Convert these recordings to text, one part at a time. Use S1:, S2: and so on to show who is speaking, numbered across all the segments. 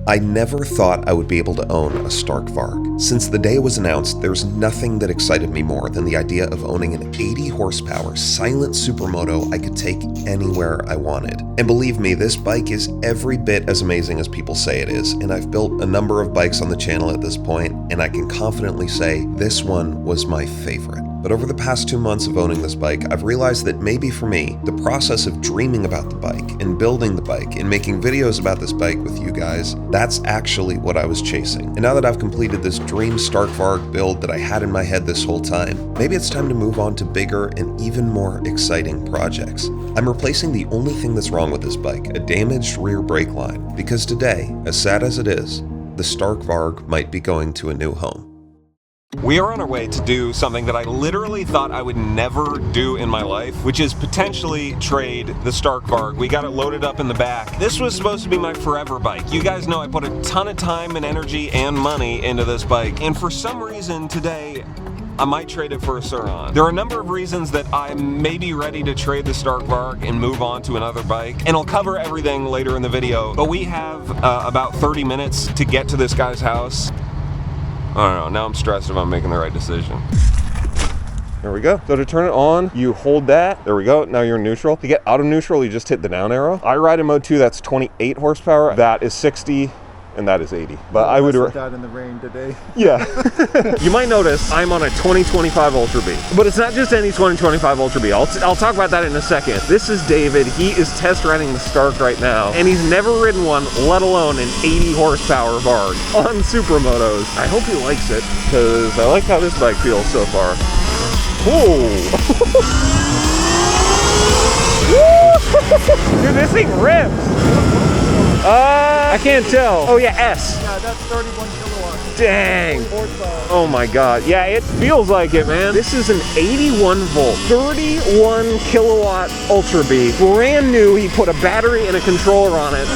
S1: I never thought I would be able to own a Stark Varg. Since the day it was announced, there's nothing that excited me more than the idea of owning an 80 horsepower silent supermoto I could take anywhere I wanted. And believe me, this bike is every bit as amazing as people say it is, and I've built a number of bikes on the channel at this point, and I can confidently say this one was my favorite. But over the past 2 months of owning this bike, I've realized that maybe for me, the process of dreaming about the bike and building the bike and making videos about this bike with you guys, that's actually what I was chasing. And now that I've completed this dream Stark Varg build that I had in my head this whole time, maybe it's time to move on to bigger and even more exciting projects. I'm replacing the only thing that's wrong with this bike, a damaged rear brake line, because today, as sad as it is, the Stark Varg might be going to a new home.
S2: We are on our way to do something that I literally thought I would never do in my life, which is potentially trade the Stark Varg. We got it loaded up in the back. This was supposed to be my forever bike. You guys know I put a ton of time and energy and money into this bike, and for some reason today, I might trade it for a Suron. There are a number of reasons that I may be ready to trade the Stark Varg and move on to another bike, and I'll cover everything later in the video, but we have about 30 minutes to get to this guy's house. I don't know, now I'm stressed if I'm making the right decision. There we go. So to turn it on, you hold that. There we go. Now you're in neutral. To get out of neutral, you just hit the down arrow. I ride in mode 2, that's 28 horsepower. That is 60. And that is 80. But I would
S3: that in the rain today.
S2: Yeah. You might notice I'm on a 2025 Ultra B. But it's not just any 2025 Ultra B. I'll talk about that in a second. This is David. He is test riding the Stark right now. And he's never ridden one, let alone an 80 horsepower Varg on Supermotos. I hope he likes it, because I like how this bike feels so far. Whoa. Dude, this thing rips. I can't tell. Oh yeah, S.
S3: Yeah, that's 31 kilowatts.
S2: Dang. Oh my god. Yeah, it feels like it, man. This is an 81 volt, 31 kilowatt Ultra B. Brand new. He put a battery and a controller on it.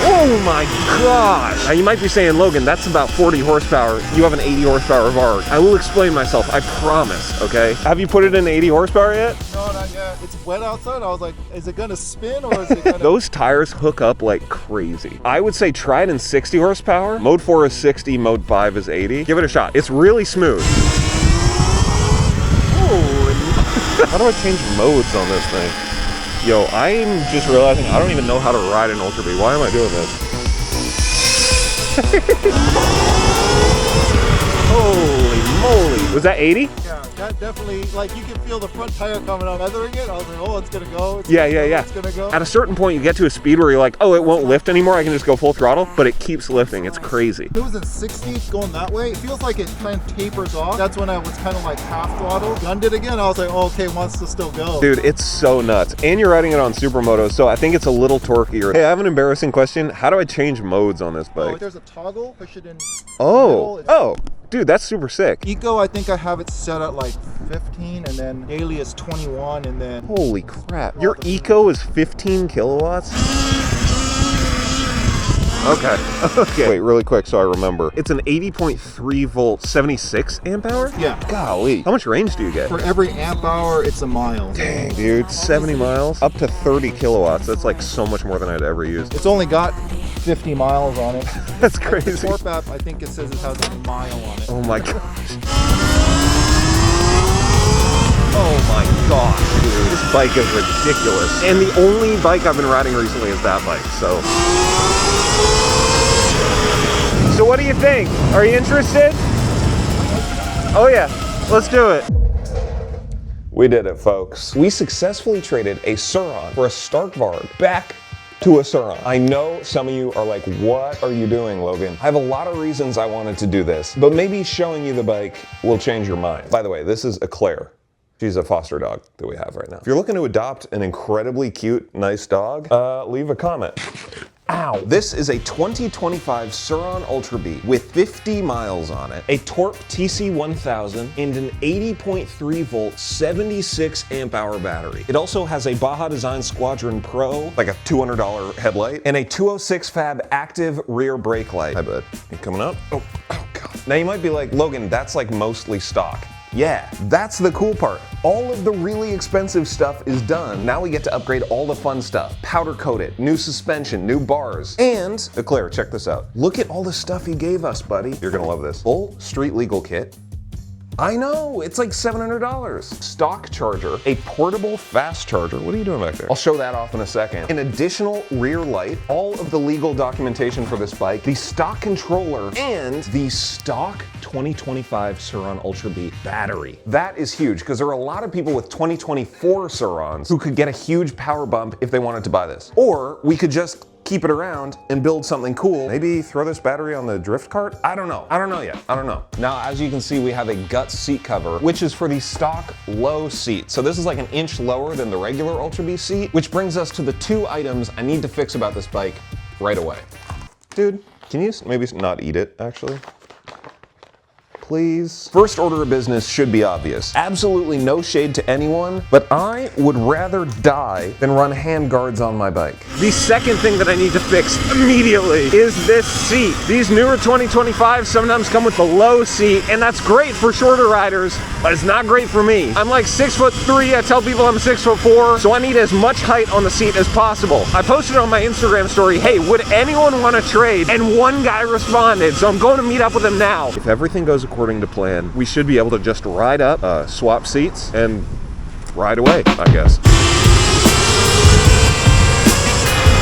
S2: Oh my gosh. Now you might be saying, Logan, that's about 40 horsepower. You have an 80 horsepower Varg. I will explain myself, I promise, okay? Have you put it in 80 horsepower yet?
S3: No, not yet. It's wet outside. I was like, is it gonna spin or is it gonna...
S2: Those tires hook up like crazy. I would say try it in 60 horsepower. Mode 4 is 60, mode 5 is 80. Give it a shot. It's really smooth. Oh. How do I change modes on this thing? Yo, I'm just realizing I don't even know how to ride an Ultra B. Why am I doing this? Holy moly. Was that 80?
S3: Yeah, that definitely, like, you can feel the front tire coming out. Othering it, I was like, oh, it's gonna go. It's
S2: yeah.
S3: gonna go.
S2: At a certain point, you get to a speed where you're like, oh, it won't lift anymore. I can just go full throttle, but it keeps lifting. It's crazy.
S3: If it was in 60 going that way, it feels like it kind of tapers off. That's when I was kind of like half throttle. Gunned it again. I was like, oh, okay, wants to still go.
S2: Dude, it's so nuts. And you're riding it on Supermoto, so I think it's a little torqueier. Hey, I have an embarrassing question. How do I change modes on this bike?
S3: Oh, there's a toggle. Push it in.
S2: Oh. Dude, that's super sick.
S3: Eco, I think I have it set at like 15, and then daily is 21, and then...
S2: Holy crap. Your Eco is 15 kilowatts? Okay. Wait, really quick so I remember. It's an 80.3 volt, 76 amp hour?
S3: Yeah.
S2: Golly. How much range do you get?
S3: For every amp hour, it's a mile.
S2: Dang, dude. 70 miles? Up to 30 kilowatts. That's like so much more than I'd ever use.
S3: It's only got 50 miles on it.
S2: That's crazy.
S3: The Torp app, I think it says it has a mile on it.
S2: Oh my gosh. Oh my gosh, dude. This bike is ridiculous. And the only bike I've been riding recently is that bike, so. So what do you think? Are you interested? Oh yeah, let's do it. We did it, folks. We successfully traded a Suron for a Stark Varg back to a Surron. I know some of you are like, what are you doing, Logan? I have a lot of reasons I wanted to do this, but maybe showing you the bike will change your mind. By the way, this is Eclair. She's a foster dog that we have right now. If you're looking to adopt an incredibly cute, nice dog, leave a comment. Ow. This is a 2025 Surron Ultra B with 50 miles on it, a Torp TC1000, and an 80.3 volt, 76 amp hour battery. It also has a Baja Design Squadron Pro, like a $200 headlight, and a 206 Fab active rear brake light. Hi, bud. You coming up? Oh God. Now you might be like, Logan, that's like mostly stock. Yeah, that's the cool part. All of the really expensive stuff is done. Now we get to upgrade all the fun stuff. Powder coat it, new suspension, new bars. And, Eclair, check this out. Look at all the stuff he gave us, buddy. You're gonna love this. Full street legal kit. I know, it's like $700. Stock charger, a portable fast charger. What are you doing back there? I'll show that off in a second. An additional rear light, all of the legal documentation for this bike, the stock controller, and the stock 2025 Surron Ultra B battery. That is huge because there are a lot of people with 2024 Surrons who could get a huge power bump if they wanted to buy this. Or we could just keep it around and build something cool. Maybe throw this battery on the drift cart? I don't know. I don't know yet. I don't know. Now, as you can see, we have a gut seat cover, which is for the stock low seat. So this is like an inch lower than the regular Ultra B seat, which brings us to the two items I need to fix about this bike right away. Dude, can you maybe not eat it, actually? Please. First order of business should be obvious. Absolutely no shade to anyone, but I would rather die than run hand guards on my bike. The second thing that I need to fix immediately is this seat. These newer 2025s sometimes come with the low seat, and that's great for shorter riders, but it's not great for me. I'm like 6'3", I tell people I'm 6'4", so I need as much height on the seat as possible. I posted on my Instagram story, hey, would anyone want to trade? And one guy responded, so I'm going to meet up with him now. If everything goes according to plan, we should be able to just ride up, swap seats, and ride away, I guess.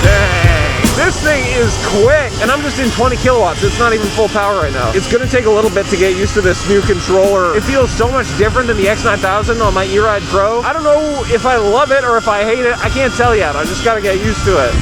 S2: Dang, this thing is quick, and I'm just in 20 kilowatts. It's not even full power right now. It's gonna take a little bit to get used to this new controller. It feels so much different than the X9000 on my E-Ride Pro. I don't know if I love it or if I hate it. I can't tell yet. I just gotta get used to it.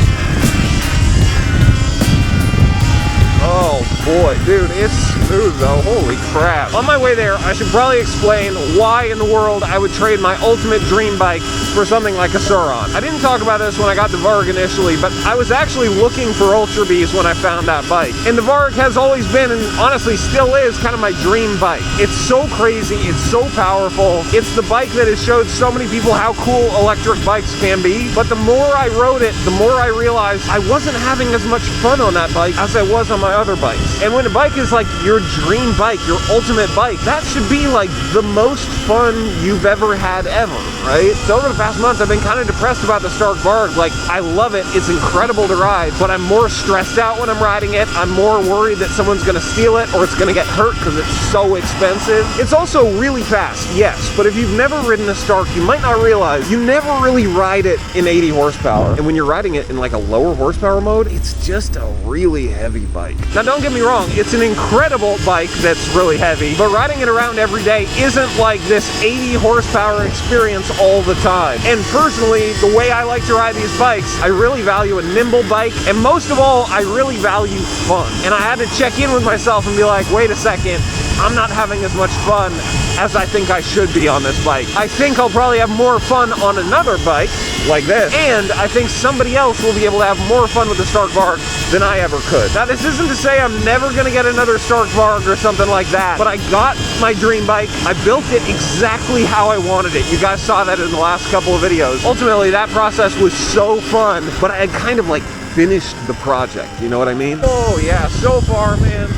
S2: Oh boy, dude, it's smooth though, holy crap. On my way there, I should probably explain why in the world I would trade my ultimate dream bike for something like a Suron. I didn't talk about this when I got the Varg initially, but I was actually looking for Ultra Bs when I found that bike. And the Varg has always been, and honestly still is, kind of my dream bike. It's so crazy, it's so powerful. It's the bike that has showed so many people how cool electric bikes can be. But the more I rode it, the more I realized I wasn't having as much fun on that bike as I was on my other bikes. And when a bike is like your dream bike, your ultimate bike, that should be like the most fun you've ever had ever, right? So over the past months, I've been kind of depressed about the Stark Varg. Like, I love it, it's incredible to ride, but I'm more stressed out when I'm riding it. I'm more worried that someone's gonna steal it or it's gonna get hurt because it's so expensive. It's also really fast, yes, but if you've never ridden a Stark, you might not realize you never really ride it in 80 horsepower. And when you're riding it in like a lower horsepower mode, it's just a really heavy bike. Now, don't get me wrong, it's an incredible bike that's really heavy, but riding it around every day isn't like this 80 horsepower experience all the time. And personally, the way I like to ride these bikes, I really value a nimble bike, and most of all, I really value fun. And I had to check in with myself and be like, wait a second, I'm not having as much fun as I think I should be on this bike. I think I'll probably have more fun on another bike like this, and I think somebody else will be able to have more fun with the Stark Varg than I ever could. Now, this isn't to say I'm never gonna get another Stark Varg or something like that, but I got my dream bike. I built it exactly how I wanted it. You guys saw that in the last couple of videos. Ultimately, that process was so fun, but I had kind of like finished the project, you know what I mean? Oh yeah, so far, man.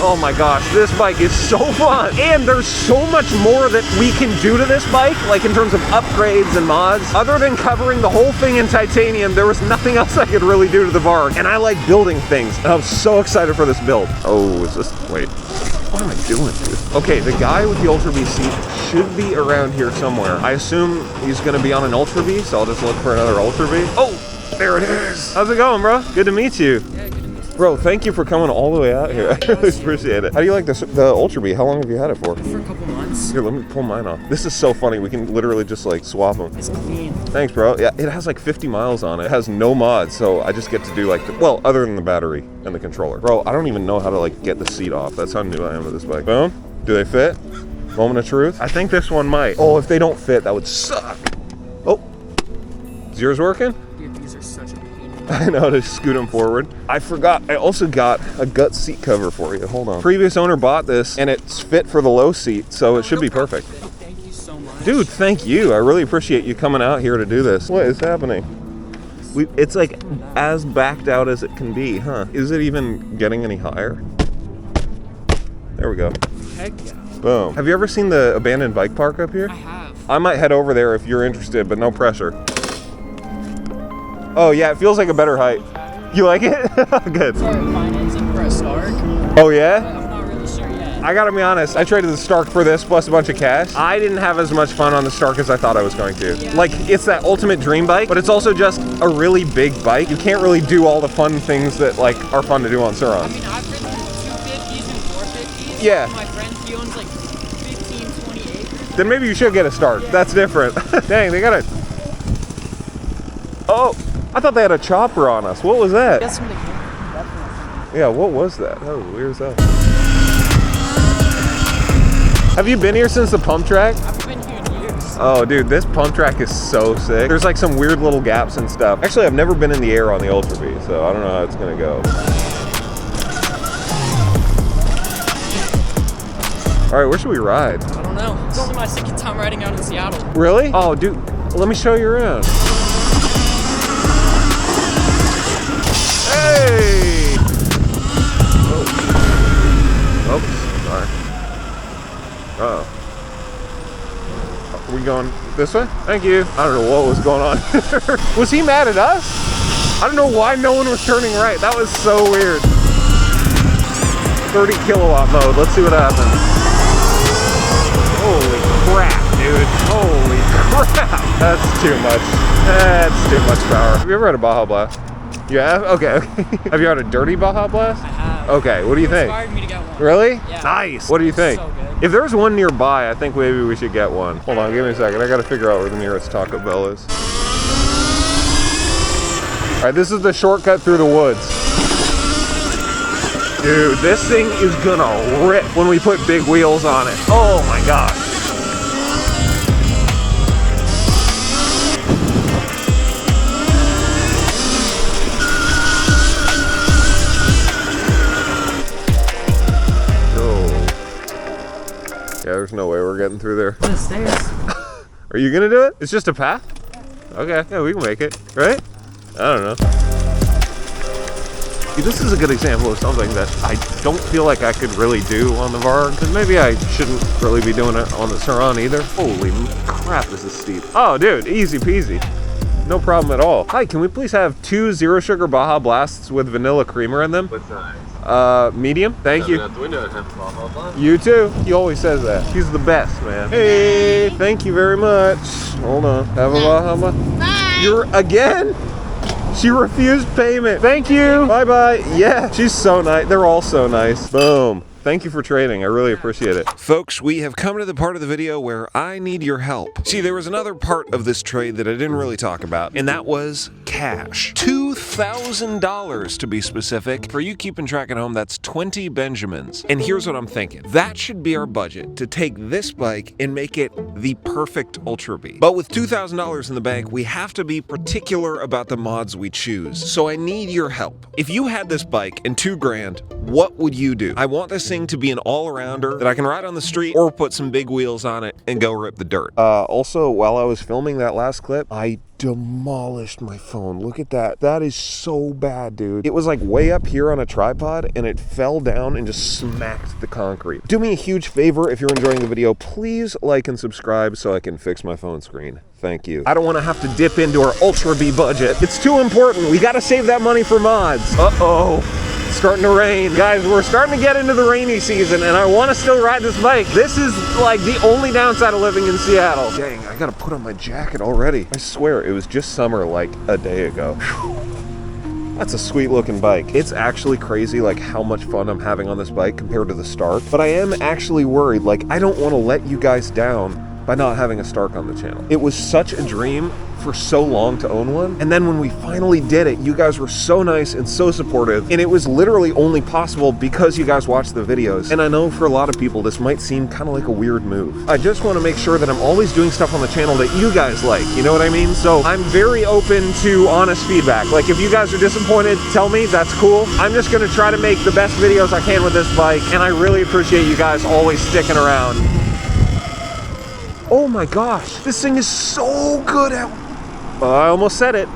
S2: Oh my gosh, this bike is so fun. And there's so much more that we can do to this bike, like in terms of upgrades and mods. Other than covering the whole thing in titanium, there was nothing else I could really do to the Varg. And I like building things, and I'm so excited for this build. Oh, is this, wait. What am I doing, dude? Okay, the guy with the Ultra B seat should be around here somewhere. I assume he's gonna be on an Ultra B, so I'll just look for another Ultra B. Oh, there it is. How's it going, bro? Good to meet you.
S4: Yeah, good to meet you.
S2: Bro, thank you for coming all the way out here. I really appreciate it. How do you like the Ultra B? How long have you had it for?
S4: For a couple months.
S2: Here, let me pull mine off. This is so funny. We can literally just like swap them.
S4: It's clean.
S2: Thanks, bro. Yeah, it has like 50 miles on it. It has no mods, so I just get to do like, well, other than the battery and the controller. Bro, I don't even know how to like get the seat off. That's how new I am with this bike. Boom. Do they fit? Moment of truth. I think this one might. Oh, if they don't fit, that would suck. Oh, is yours working?
S4: Dude, these are such a pain.
S2: I know, to scoot them forward. I forgot, I also got a gut seat cover for you. Hold on. Previous owner bought this, and it's fit for the low seat, so it should be perfect.
S4: Thank you so much.
S2: Dude, thank you. I really appreciate you coming out here to do this. What is happening? It's like as backed out as it can be, huh? Is it even getting any higher? There we go.
S4: Heck yeah.
S2: Boom. Have you ever seen the abandoned bike park up here?
S4: I have.
S2: I might head over there if you're interested, but no pressure. Oh yeah, it feels like a better height. You like it? Good.
S4: Sorry, financing for a Stark.
S2: Oh yeah?
S4: I'm not really sure yet.
S2: I gotta be honest, I traded the Stark for this plus a bunch of cash. I didn't have as much fun on the Stark as I thought I was going to.
S4: Yeah.
S2: Like, it's that ultimate dream bike, but it's also just a really big bike. You can't really do all the fun things that like are fun to do on Suron.
S4: I mean, I've ridden 250s and 450s.
S2: Yeah.
S4: My friend, he owns like 15, 20 acres.
S2: Then maybe you should get a Stark.
S4: Yeah.
S2: That's different. Dang, they got a... Oh, I thought they had a chopper on us. What was that?
S4: That's from the camera. Definitely.
S2: Yeah, what was that? That was weird as hell. Have you been here since the pump track?
S4: I've been here in years.
S2: Oh, dude, this pump track is so sick. There's like some weird little gaps and stuff. Actually, I've never been in the air on the Ultra B, so I don't know how it's gonna go. All right, where should we ride?
S4: I don't know. It's only my second time riding out in Seattle.
S2: Really? Oh, dude, let me show you around. Hey! Oh. Oops, sorry. Uh-oh. Are we going this way? Thank you. I don't know what was going on. Was he mad at us? I don't know why no one was turning right. That was so weird. 30 kilowatt mode. Let's see what happens. Holy crap, dude. Holy crap. That's too much. That's too much power. Have you ever had a Baja Blast? You have? Okay. Have you had a dirty Baja Blast?
S4: I have.
S2: Okay, what do you
S4: It
S2: think?
S4: inspired me to get one.
S2: Really?
S4: Yeah.
S2: Nice. What do you think?
S4: So good.
S2: If there's one nearby, I think maybe we should get one. Hold on, give me a second. I gotta figure out where the nearest Taco Bell is. All right, this is the shortcut through the woods. Dude, this thing is gonna rip when we put big wheels on it. Oh my gosh. Yeah, there's no way we're getting through there.
S4: The stairs.
S2: Are you gonna do it? It's just a path? Okay, yeah, we can make it, right? I don't know. See, this is a good example of something that I don't feel like I could really do on the Varg, and maybe I shouldn't really be doing it on the Suron either. Holy crap, this is steep. Oh, dude, easy peasy. No problem at all. Hi, can we please have 2 zero sugar Baja Blasts with vanilla creamer in them?
S5: What size?
S2: Medium, thank you.
S5: Out the window and have a Baja Blast.
S2: You too. He always says that. He's the best, man. Hey, thank you very much. Hold on. Have a Baja Blast.
S6: Bye.
S2: You're again? She refused payment. Thank you. Bye-bye. Yeah, she's so nice. They're all so nice. Boom. Thank you for trading. I really appreciate it. Folks, we have come to the part of the video where I need your help. See, there was another part of this trade that I didn't really talk about, and that was cash. $2,000 to be specific. For you keeping track at home, that's 20 Benjamins. And here's what I'm thinking. That should be our budget to take this bike and make it the perfect Ultra B. But with $2,000 in the bank, we have to be particular about the mods we choose. So I need your help. If you had this bike and $2 grand, what would you do? I want this thing to be an all-arounder that I can ride on the street or put some big wheels on it and go rip the dirt. Also, while I was filming that last clip, I demolished my phone. Look at that. That is so bad, dude. It was like way up here on a tripod and it fell down and just smacked the concrete. Do me a huge favor if you're enjoying the video, please like and subscribe so I can fix my phone screen. Thank you. I don't want to have to dip into our Ultra B budget. It's too important. We got to save that money for mods. Uh-oh. It's starting to rain. Guys, we're starting to get into the rainy season and I want to still ride this bike. This is like the only downside of living in Seattle. Dang, I got to put on my jacket already. I swear it was just summer like a day ago. Whew. That's a sweet looking bike. It's actually crazy like how much fun I'm having on this bike compared to the Stark, but I am actually worried. Like, I don't want to let you guys down by not having a Stark on the channel. It was such a dream for so long to own one, and then when we finally did it, you guys were so nice and so supportive, and it was literally only possible because you guys watched the videos. And I know for a lot of people this might seem kind of like a weird move. I just want to make sure that I'm always doing stuff on the channel that you guys like, you know what I mean? So I'm very open to honest feedback. Like, if you guys are disappointed, tell me, that's cool. I'm just gonna try to make the best videos I can with this bike, and I really appreciate you guys always sticking around. Oh my gosh, this thing is so good at... I almost said it.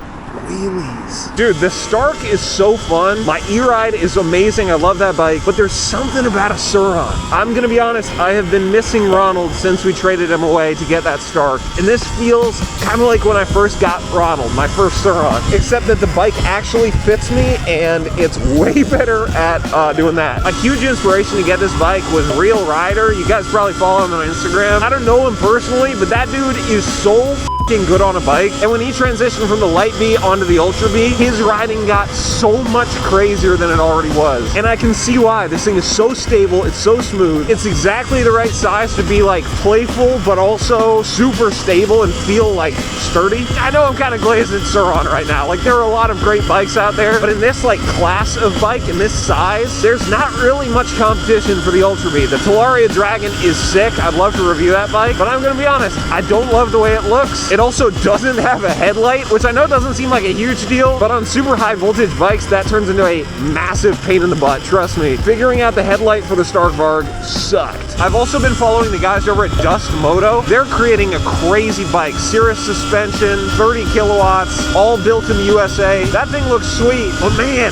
S2: wheelies. Dude, the Stark is so fun. My E-Ride is amazing. I love that bike, but there's something about a Surron. I'm gonna be honest, I have been missing Ronald since we traded him away to get that Stark. And this feels kind of like when I first got Ronald, my first Surron, except that the bike actually fits me and it's way better at doing that. A huge inspiration to get this bike was Real Rider. You guys probably follow him on Instagram. I don't know him personally, but that dude is so good on a bike. And when he transitioned from the Light B onto the Ultra B, his riding got so much crazier than it already was. And I can see why. This thing is so stable, it's so smooth. It's exactly the right size to be like playful, but also super stable and feel like sturdy. I know I'm kind of glazing Suron right now. Like, there are a lot of great bikes out there, but in this like class of bike, in this size, there's not really much competition for the Ultra B. The Talaria Dragon is sick. I'd love to review that bike, but I'm gonna be honest, I don't love the way it looks. It also doesn't have a headlight, which I know doesn't seem like a huge deal, but on super high voltage bikes, that turns into a massive pain in the butt, trust me. Figuring out the headlight for the Stark Varg sucked. I've also been following the guys over at Dust Moto. They're creating a crazy bike. Cirrus suspension, 30 kilowatts, all built in the USA. That thing looks sweet, but man,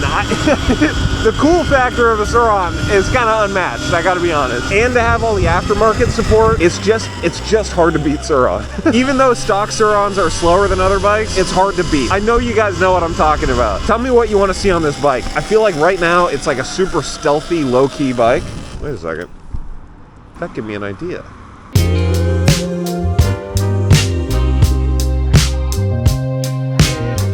S2: the cool factor of a Suron is kind of unmatched, I gotta be honest. And to have all the aftermarket support, it's just hard to beat Suron. Even though stock Surons are slower than other bikes, it's hard to beat. I know you guys know what I'm talking about. Tell me what you want to see on this bike. I feel like right now it's like a super stealthy, low-key bike. Wait a second. That gave me an idea.